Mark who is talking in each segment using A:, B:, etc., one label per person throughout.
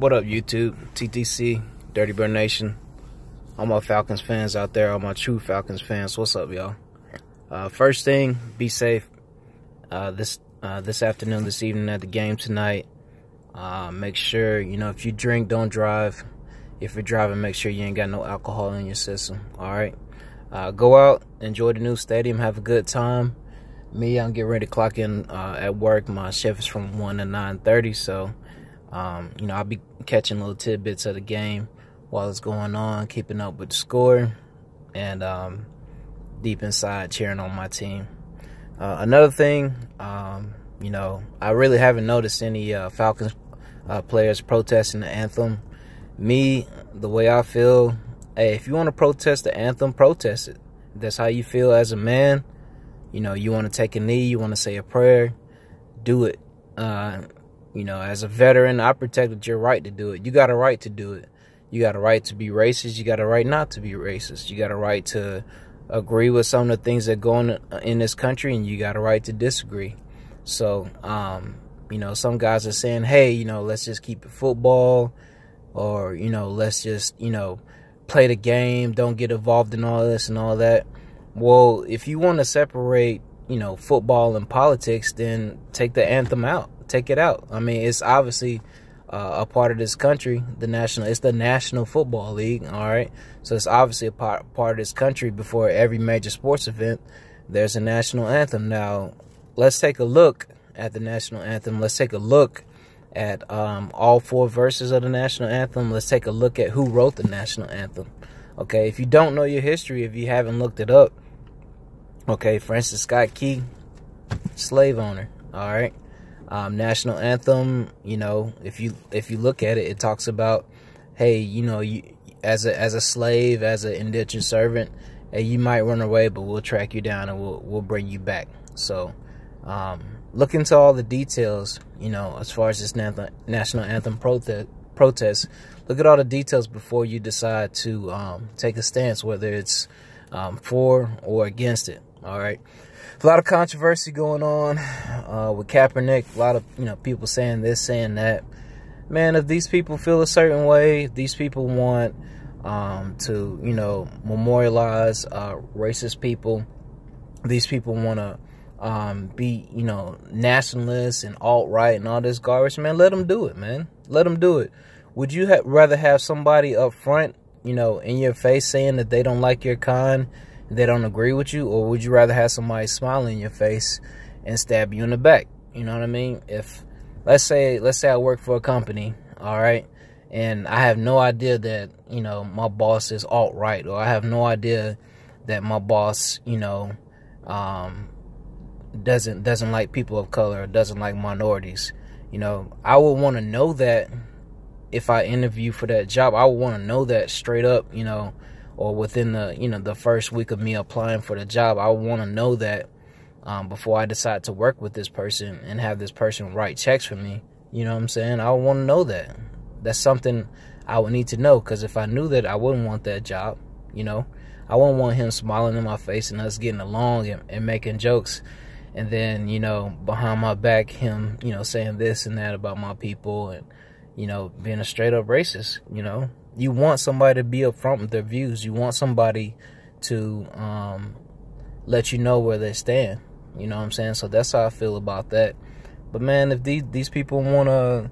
A: What up, YouTube? TTC, Dirty Bird Nation. All my Falcons fans out there, all my true Falcons fans, what's up, y'all? First thing, be safe this afternoon, this evening at the game tonight. Make sure, if you drink, don't drive. If you're driving, make sure you ain't got no alcohol in your system, all right? Go out, enjoy the new stadium, have a good time. Me, I'm getting ready to clock in at work. My shift is from 1 to 9:30, so I'll be catching little tidbits of the game while it's going on, keeping up with the score, and deep inside cheering on my team. Another thing, I really haven't noticed any Falcons players protesting the anthem. Me, the way I feel, hey, if you want to protest the anthem, protest it. If that's how you feel as a man. You want to take a knee, you want to say a prayer, do it. As a veteran, I protected your right to do it. You got a right to do it. You got a right to be racist. You got a right not to be racist. You got a right to agree with some of the things that go on in this country, and you got a right to disagree. So, some guys are saying, hey, let's just keep it football, or, let's just, play the game, don't get involved in all this and all that. Well, if you want to separate, football and politics, then take the anthem out. Take it out. I mean, it's obviously a part of this country. It's the National Football League, all right? So it's obviously a part of this country. Before every major sports event, there's a national anthem. Now, let's take a look at the national anthem. Let's take a look at all 4 verses of the national anthem. Let's take a look at who wrote the national anthem. Okay, if you don't know your history, if you haven't looked it up, okay, Francis Scott Key, slave owner, all right? National anthem, if you look at it, it talks about, hey, you as a slave, as an indentured servant, hey, you might run away, but we'll track you down and we'll bring you back. So, look into all the details, as far as this national anthem protest. Look at all the details before you decide to take a stance, whether it's for or against it. All right. A lot of controversy going on with Kaepernick. A lot of people saying this, saying that. Man, if these people feel a certain way, if these people want to memorialize racist people, these people want to be nationalists and alt-right and all this garbage, man, let them do it, man. Let them do it. Would you rather have somebody up front, in your face saying that they don't like your kind, they don't agree with you, or would you rather have somebody smile in your face and stab you in the back? You know what I mean? If let's say I work for a company, all right, and I have no idea that my boss is alt-right, or I have no idea that my boss doesn't like people of color, or doesn't like minorities. I would want to know that. If I interview for that job, I would want to know that straight up, or within the the first week of me applying for the job. I would want to know that before I decide to work with this person and have this person write checks for me. You know what I'm saying? I would want to know that. That's something I would need to know, because if I knew that, I wouldn't want that job. I wouldn't want him smiling in my face and us getting along and making jokes, and then behind my back him saying this and that about my people, and being a straight up racist. You want somebody to be upfront with their views. You want somebody to let you know where they stand. You know what I'm saying? So that's how I feel about that. But man, if these people want to,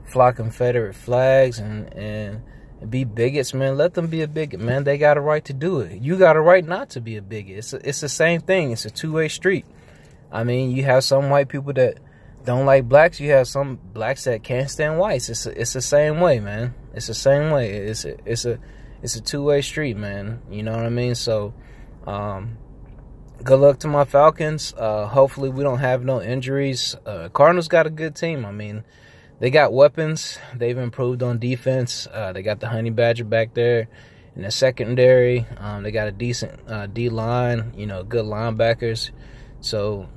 A: fly Confederate flags and be bigots, man, let them be a bigot, man. They got a right to do it. You got a right not to be a bigot. It's the same thing. It's a two-way street. I mean, you have some white people that don't like blacks. You have some blacks that can't stand whites. It's the same way, man. It's the same way. It's a two-way street, man. You know what I mean? So, good luck to my Falcons. Hopefully we don't have no injuries. Cardinals got a good team. I mean, they got weapons. They've improved on defense. They got the Honey Badger back there in the secondary. They got a decent D-line, good linebackers. So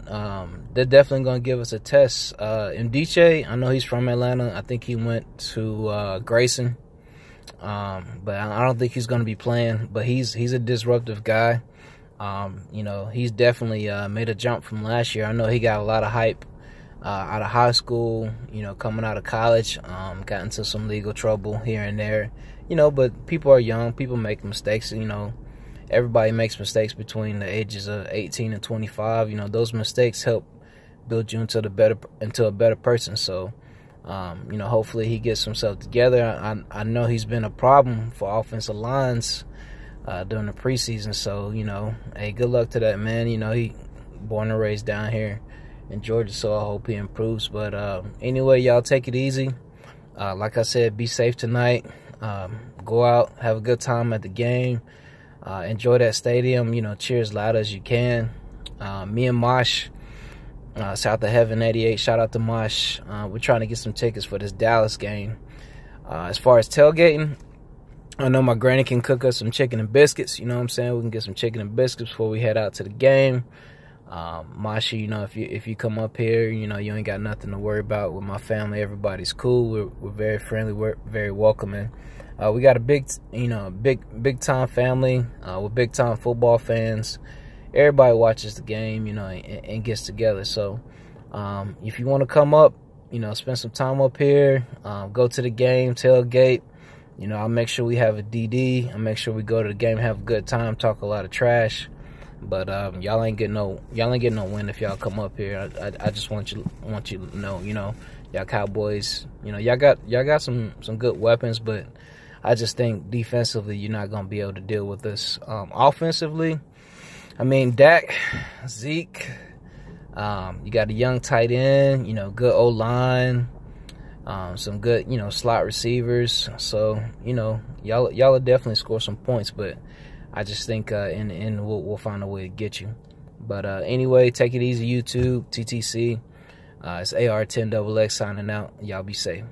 A: they're definitely going to give us a test. Ndiche, I know he's from Atlanta. I think he went to Grayson. But I don't think he's going to be playing. But he's a disruptive guy. He's definitely made a jump from last year. I know he got a lot of hype out of high school, you know, coming out of college, got into some legal trouble here and there, you know, but people are young, people make mistakes, you know, everybody makes mistakes between the ages of 18 and 25, you know, those mistakes help build you into a better person. So, you know, hopefully he gets himself together. I know he's been a problem for offensive lines during the preseason, so, you know, hey, good luck to that man. You know, he born and raised down here in Georgia, so I hope he improves. But anyway, y'all take it easy. Like I said, be safe tonight. Go out, have a good time at the game. Enjoy that stadium, you know, cheer as loud as you can. Me and Mosh, South of Heaven 88, shout out to Mosh. We're trying to get some tickets for this Dallas game. As far as tailgating, I know my granny can cook us some chicken and biscuits, you know what I'm saying? We can get some chicken and biscuits before we head out to the game. Masha, you know, if you come up here, you know, you ain't got nothing to worry about. With my family, everybody's cool. We're very friendly. We're very welcoming. We got a big time family with big time football fans. Everybody watches the game, you know, and gets together. So if you want to come up, you know, spend some time up here, go to the game, tailgate. You know, I'll make sure we have a DD. I'll make sure we go to the game, have a good time, talk a lot of trash. But y'all ain't getting no win if y'all come up here. I just want you to know, you know, y'all Cowboys, you know, y'all got some good weapons, but I just think defensively you're not gonna be able to deal with us. Offensively, I mean, Dak, Zeke, you got a young tight end, you know, good O-line, some good, you know, slot receivers. So, you know, y'all will definitely score some points, but I just think in the end we'll find a way to get you. But anyway, take it easy, YouTube, TTC. It's AR10XX signing out. Y'all be safe.